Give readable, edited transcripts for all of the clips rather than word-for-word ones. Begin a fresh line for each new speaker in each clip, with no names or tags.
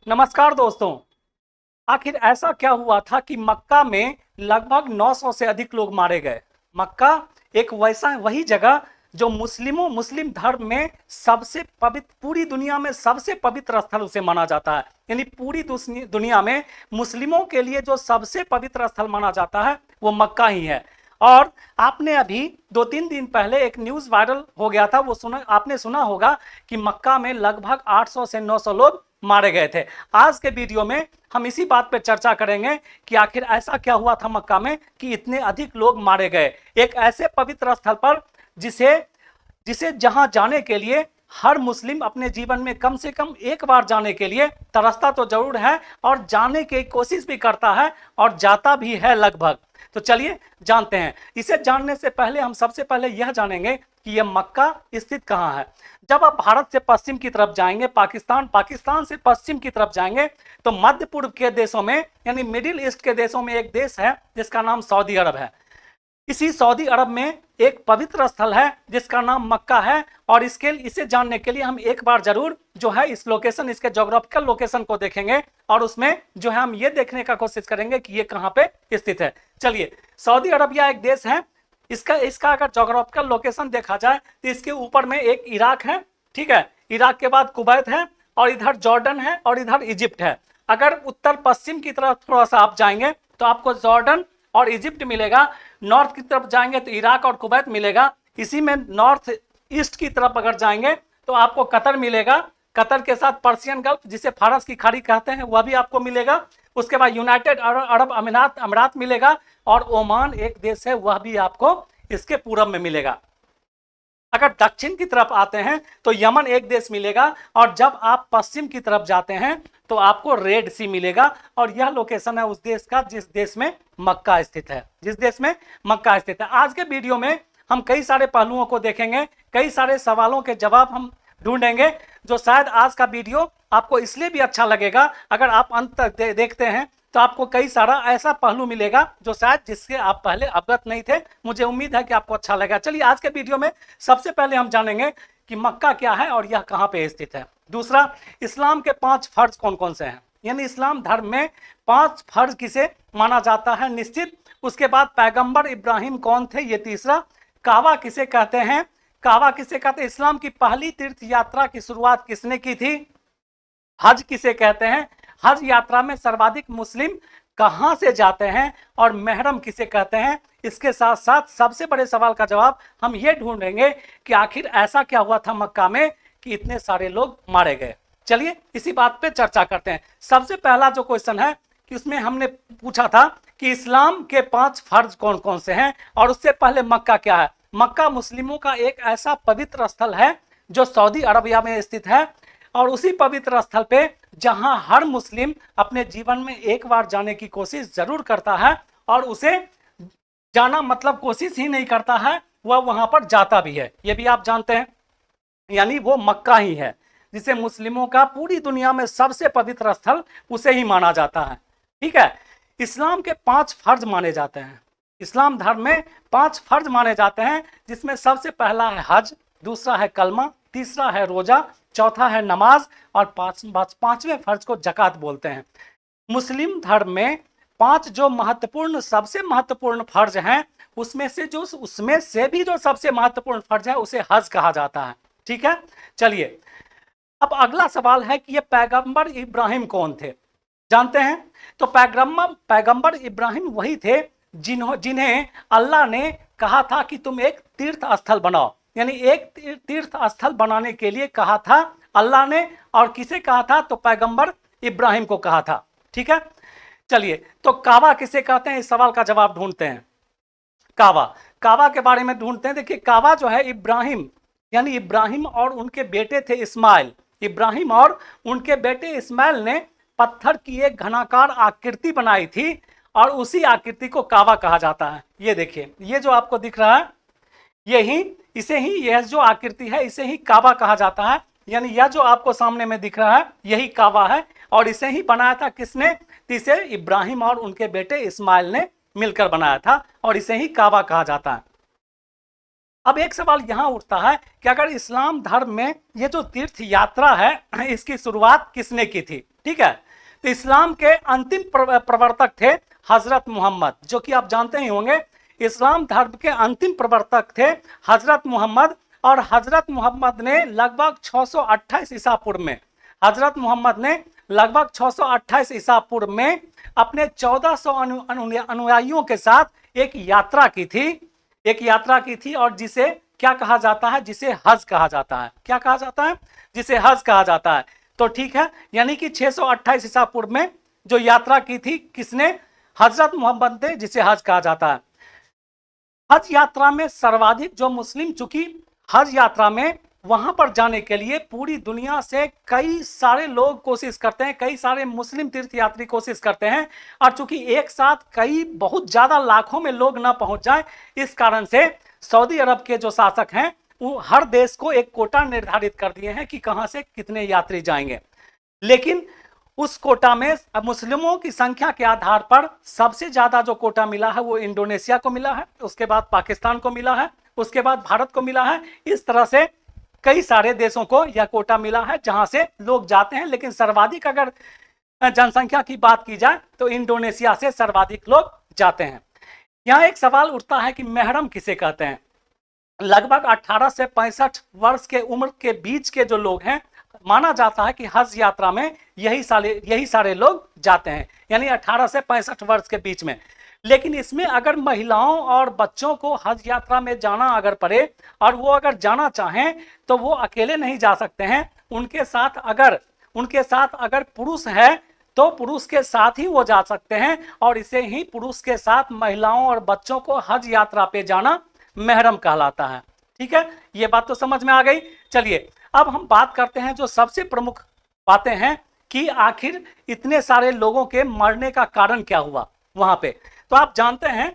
नमस्कार दोस्तों। आखिर ऐसा क्या हुआ था कि मक्का में लगभग 900 से अधिक लोग मारे गए। मक्का एक वैसा वही जगह जो मुस्लिम धर्म में सबसे पवित्र, पूरी दुनिया में सबसे पवित्र स्थल उसे माना जाता है। यानी पूरी दुनिया में मुस्लिमों के लिए जो सबसे पवित्र स्थल माना जाता है वो मक्का ही है। और आपने अभी 2-3 दिन पहले एक न्यूज़ वायरल हो गया था, वो आपने सुना होगा कि मक्का में लगभग 800 से 900 लोग मारे गए थे। आज के वीडियो में हम इसी बात पर चर्चा करेंगे कि आखिर ऐसा क्या हुआ था मक्का में कि इतने अधिक लोग मारे गए, एक ऐसे पवित्र स्थल पर जिसे जिसे जहां जाने के लिए हर मुस्लिम अपने जीवन में कम से कम एक बार जाने के लिए तरसता तो जरूर है और जाने की कोशिश भी करता है और जाता भी है लगभग। तो चलिए जानते हैं। इसे जानने से पहले हम सबसे पहले यह जानेंगे कि यह मक्का स्थित कहाँ है। जब आप भारत से पश्चिम की तरफ जाएंगे, पाकिस्तान से पश्चिम की तरफ जाएंगे तो मध्य पूर्व के देशों में यानी मिडिल ईस्ट के देशों में एक देश है जिसका नाम सऊदी अरब है। इसी सऊदी अरब में एक पवित्र स्थल है जिसका नाम मक्का है और इसे जानने के लिए हम एक बार जरूर जो है इस लोकेशन, इसके ज्योग्राफिकल लोकेशन को देखेंगे और उसमें जो है हम ये देखने का कोशिश करेंगे कि ये कहाँ पे स्थित है। चलिए, सऊदी अरबिया एक देश है। इसका अगर ज्योग्राफिकल लोकेशन देखा जाए तो इसके ऊपर में एक इराक है, ठीक है। इराक के बाद कुवैत है और इधर जॉर्डन है और इधर इजिप्ट है। अगर उत्तर पश्चिम की तरफ थोड़ा सा आप जाएंगे तो आपको जॉर्डन और इजिप्ट मिलेगा। नॉर्थ की तरफ जाएंगे तो इराक और कुवैत मिलेगा। इसी में नॉर्थ ईस्ट की तरफ अगर जाएंगे तो आपको कतर मिलेगा। कतर के साथ पर्शियन गल्फ जिसे फारस की खाड़ी कहते हैं वह भी आपको मिलेगा। उसके बाद यूनाइटेड अरब अमीरात मिलेगा और ओमान एक देश है वह भी आपको इसके पूरब में मिलेगा। अगर दक्षिण की तरफ आते हैं तो यमन एक देश मिलेगा और जब आप पश्चिम की तरफ जाते हैं तो आपको रेड सी मिलेगा और यह लोकेशन है उस देश का जिस देश में मक्का स्थित है, आज के वीडियो में हम कई सारे पहलुओं को देखेंगे, कई सारे सवालों के जवाब हम ढूंढेंगे जो शायद आज का वीडियो आपको इसलिए भी अच्छा लगेगा, अगर आप अंत तक देखते हैं तो आपको कई सारा ऐसा पहलू मिलेगा जो शायद जिससे आप पहले अवगत नहीं थे। मुझे उम्मीद है कि आपको अच्छा लगेगा। चलिए, आज के वीडियो में सबसे पहले हम जानेंगे कि मक्का क्या है और यह कहाँ पे स्थित है। दूसरा, इस्लाम के 5 फर्ज कौन कौन से हैं, यानी इस्लाम धर्म में 5 फर्ज किसे माना जाता है निश्चित। उसके बाद पैगंबर इब्राहिम कौन थे, ये तीसरा। काबा किसे कहते हैं, इस्लाम की पहली तीर्थ यात्रा की शुरुआत किसने की थी। हज किसे कहते हैं, हज यात्रा में सर्वाधिक मुस्लिम कहां से जाते हैं और महरम किसे कहते हैं। इसके साथ साथ सबसे बड़े सवाल का जवाब हम ये ढूंढेंगे कि आखिर ऐसा क्या हुआ था मक्का में कि इतने सारे लोग मारे गए। चलिए इसी बात पे चर्चा करते हैं। सबसे पहला जो क्वेश्चन है कि उसमें हमने पूछा था कि इस्लाम के 5 फर्ज कौन कौन से हैं और उससे पहले मक्का क्या है। मक्का मुस्लिमों का एक ऐसा पवित्र स्थल है जो सऊदी अरबिया में स्थित है और उसी पवित्र स्थल पे जहां हर मुस्लिम अपने जीवन में एक बार जाने की कोशिश जरूर करता है और उसे जाना मतलब कोशिश ही नहीं करता है, वह वहां पर जाता भी है, ये भी आप जानते हैं। यानी वो मक्का ही है जिसे मुस्लिमों का पूरी दुनिया में सबसे पवित्र स्थल उसे ही माना जाता है, ठीक है। इस्लाम के 5 फर्ज माने जाते हैं। इस्लाम धर्म में 5 फर्ज माने जाते हैं जिसमें सबसे पहला है हज, दूसरा है कलमा, तीसरा है रोजा, चौथा है नमाज और पांचवें फर्ज को जकात बोलते हैं। मुस्लिम धर्म में 5 जो महत्वपूर्ण, सबसे महत्वपूर्ण फर्ज हैं उसमें से भी जो सबसे महत्वपूर्ण फर्ज है उसे हज कहा जाता है, ठीक है। चलिए, अब अगला सवाल है कि ये पैगंबर इब्राहिम कौन थे, जानते हैं। तो पैगंबर इब्राहिम वही थे जिन्हें अल्लाह ने कहा था कि तुम एक तीर्थ स्थल बनाओ, यानी एक तीर्थ स्थल बनाने के लिए कहा था अल्लाह ने। और किसे कहा था, तो पैगंबर इब्राहिम को कहा था, ठीक है। चलिए, तो काबा किसे कहते हैं, इस सवाल का जवाब ढूंढते हैं। काबा के बारे में ढूंढते हैं। देखिए, काबा जो है इब्राहिम, यानी इब्राहिम और उनके बेटे थे इस्माइल। इब्राहिम और उनके बेटे इस्माइल ने पत्थर की एक घनाकार आकृति बनाई थी और उसी आकृति को काबा कहा जाता है। ये देखिए, ये जो आपको दिख रहा है यह जो आकृति है इसे ही काबा कहा जाता है। यानी यह जो आपको सामने में दिख रहा है यही काबा है और इसे ही बनाया था किसने, इसे इब्राहिम और उनके बेटे इस्माइल ने मिलकर बनाया था और इसे ही काबा कहा जाता है। अब एक सवाल यहाँ उठता है कि अगर इस्लाम धर्म में ये जो तीर्थ यात्रा है इसकी शुरुआत किसने की थी, ठीक है। तो इस्लाम के अंतिम प्रवर्तक थे हजरत मोहम्मद, जो कि आप जानते ही होंगे इस्लाम धर्म के अंतिम प्रवर्तक थे हजरत मोहम्मद। और हजरत मोहम्मद ने लगभग 628 ईसा पूर्व में हजरत मोहम्मद ने लगभग 628 ईसा पूर्व में अपने 1400 अनुयायियों के साथ एक यात्रा की थी और जिसे क्या कहा जाता है, जिसे हज कहा जाता है। क्या कहा जाता है? जिसे हज कहा जाता है। तो ठीक है, यानी कि 628 ईसा पूर्व में जो यात्रा की थी किसने? हजरत मोहम्मद ने, जिसे हज कहा जाता है। हज यात्रा में सर्वाधिक जो मुस्लिम, चूंकि हज यात्रा में वहां पर जाने के लिए पूरी दुनिया से कई सारे लोग कोशिश करते हैं, कई सारे मुस्लिम तीर्थयात्री कोशिश करते हैं, और चूंकि एक साथ कई बहुत ज्यादा लाखों में लोग ना पहुंच जाए, इस कारण से सऊदी अरब के जो शासक हैं वो हर देश को एक कोटा निर्धारित कर दिए हैं कि कहां से कितने यात्री जाएंगे। लेकिन उस कोटा में मुस्लिमों की संख्या के आधार पर सबसे ज्यादा जो कोटा मिला है वो इंडोनेशिया को मिला है, उसके बाद पाकिस्तान को मिला है, उसके बाद भारत को मिला है। इस तरह से कई सारे देशों को यह कोटा मिला है जहां से लोग जाते हैं। लेकिन सर्वाधिक अगर जनसंख्या की बात की जाए तो इंडोनेशिया से सर्वाधिक लोग जाते हैं। यहां एक सवाल उठता है कि महरम किसे कहते हैं? लगभग 18 से 65 वर्ष के उम्र के बीच के जो लोग हैं, माना जाता है कि हज यात्रा में यही सारे लोग जाते हैं, यानी 18 से 65 वर्ष के बीच में। लेकिन इसमें अगर महिलाओं और बच्चों को हज यात्रा में जाना अगर पड़े और वो अगर जाना चाहें तो वो अकेले नहीं जा सकते हैं, उनके साथ अगर पुरुष है तो पुरुष के साथ ही वो जा सकते हैं, और इसे ही पुरुष के साथ महिलाओं और बच्चों को हज यात्रा पे जाना महरम कहलाता है। ठीक है, ये बात तो समझ में आ गई। चलिए अब हम बात करते हैं जो सबसे प्रमुख बातें हैं कि आखिर इतने सारे लोगों के मरने का कारण क्या हुआ वहां पे। तो आप जानते हैं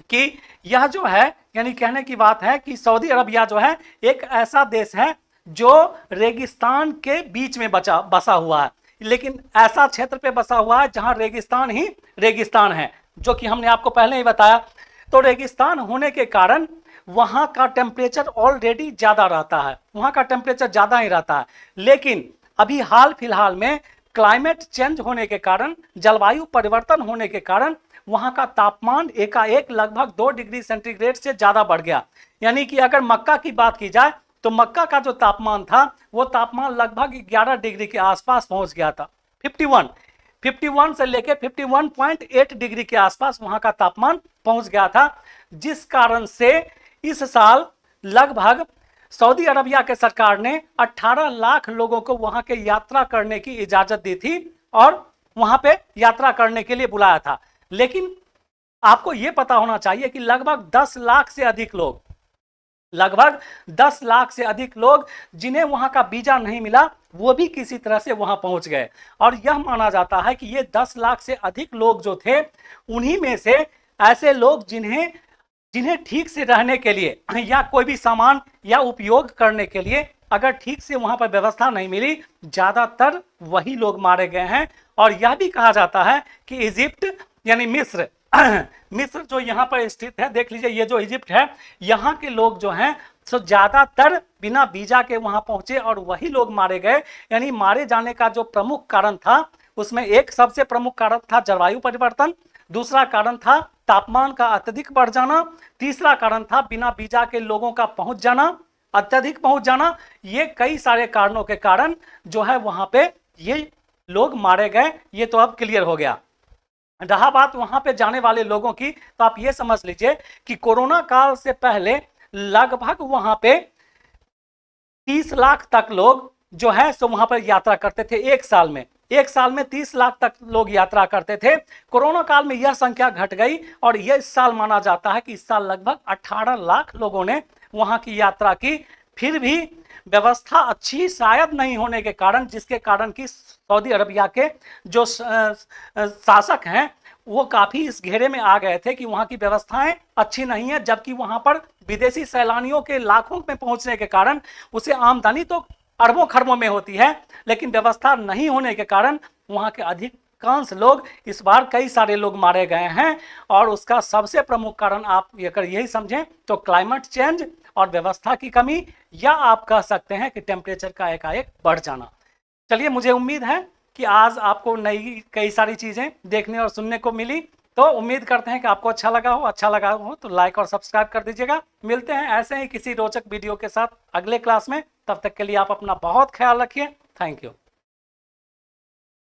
कि यह जो है, यानी कहने की बात है कि सऊदी अरबिया जो है एक ऐसा देश है जो रेगिस्तान के बीच में बसा हुआ है, लेकिन ऐसा क्षेत्र पे बसा हुआ है जहां रेगिस्तान ही रेगिस्तान है, जो कि हमने आपको पहले ही बताया। तो रेगिस्तान होने के कारण वहां का टेम्परेचर ऑलरेडी ज्यादा रहता है, वहां का टेम्परेचर ज्यादा ही रहता है। लेकिन अभी हाल फिलहाल में क्लाइमेट चेंज होने के कारण, जलवायु परिवर्तन होने के कारण वहां का तापमान एकाएक लगभग 2 डिग्री सेंटीग्रेड से ज्यादा बढ़ गया। यानी कि अगर मक्का की बात की जाए तो मक्का का जो तापमान था वो तापमान लगभग 11 डिग्री के आसपास पहुंच गया था। 51 से लेकर 51.8 डिग्री के आसपास वहां का तापमान पहुंच गया था, जिस कारण से इस साल लगभग सऊदी अरबिया के सरकार ने 18 लाख लोगों को वहां के यात्रा करने की इजाजत दी थी और वहां पे यात्रा करने के लिए बुलाया था। लेकिन आपको यह पता होना चाहिए कि लगभग 10 लाख से अधिक लोग जिन्हें वहां का वीजा नहीं मिला वो भी किसी तरह से वहां पहुंच गए। और यह माना जाता है कि ये 10 लाख से अधिक लोग जो थे उन्हीं में से ऐसे लोग जिन्हें ठीक से रहने के लिए या कोई भी सामान या उपयोग करने के लिए अगर ठीक से वहां पर व्यवस्था नहीं मिली, ज्यादातर वही लोग मारे गए हैं। और यह भी कहा जाता है कि इजिप्ट यानी मिस्र जो यहाँ पर स्थित है, देख लीजिए ये जो इजिप्ट है, यहाँ के लोग जो हैं तो ज्यादातर बिना वीजा के वहां पहुंचे और वही लोग मारे गए। यानी मारे जाने का जो प्रमुख कारण था उसमें एक सबसे प्रमुख कारण था जलवायु परिवर्तन, दूसरा कारण था तापमान का अत्यधिक बढ़ जाना, तीसरा कारण था बिना वीजा के लोगों का अत्यधिक पहुंच जाना। ये कई सारे कारणों के कारण जो है वहां पे ये लोग मारे गए। ये तो अब क्लियर हो गया। रहा बात वहां पे जाने वाले लोगों की, तो आप ये समझ लीजिए कि कोरोना काल से पहले लगभग वहां पे 30 लाख तक लोग जो है सो वहां पर यात्रा करते थे। एक साल में 30 लाख तक लोग यात्रा करते थे। कोरोना काल में यह संख्या घट गई और यह इस साल माना जाता है कि इस साल लगभग 18 लाख लोगों ने वहां की यात्रा की। फिर भी व्यवस्था अच्छी शायद नहीं होने के कारण, जिसके कारण कि सऊदी अरबिया के जो शासक हैं वो काफी इस घेरे में आ गए थे कि वहां की व्यवस्थाएं अच्छी नहीं है, जबकि वहां पर विदेशी सैलानियों के लाखों में पहुंचने के कारण उसे आमदनी तो अरबों खरबों में होती है, लेकिन व्यवस्था नहीं होने के कारण वहां के अधिकांश लोग, इस बार कई सारे लोग मारे गए हैं। और उसका सबसे प्रमुख कारण आप अगर यही समझें तो क्लाइमेट चेंज और व्यवस्था की कमी, या आप कह सकते हैं कि टेम्परेचर का एकाएक बढ़ जाना। चलिए, मुझे उम्मीद है कि आज आपको नई कई सारी चीज़ें देखने और सुनने को मिली। तो उम्मीद करते हैं कि आपको अच्छा लगा हो तो लाइक और सब्सक्राइब कर दीजिएगा। मिलते हैं ऐसे ही किसी रोचक वीडियो के साथ अगले क्लास में। तब तक के लिए आप अपना बहुत ख्याल रखिए। Thank you.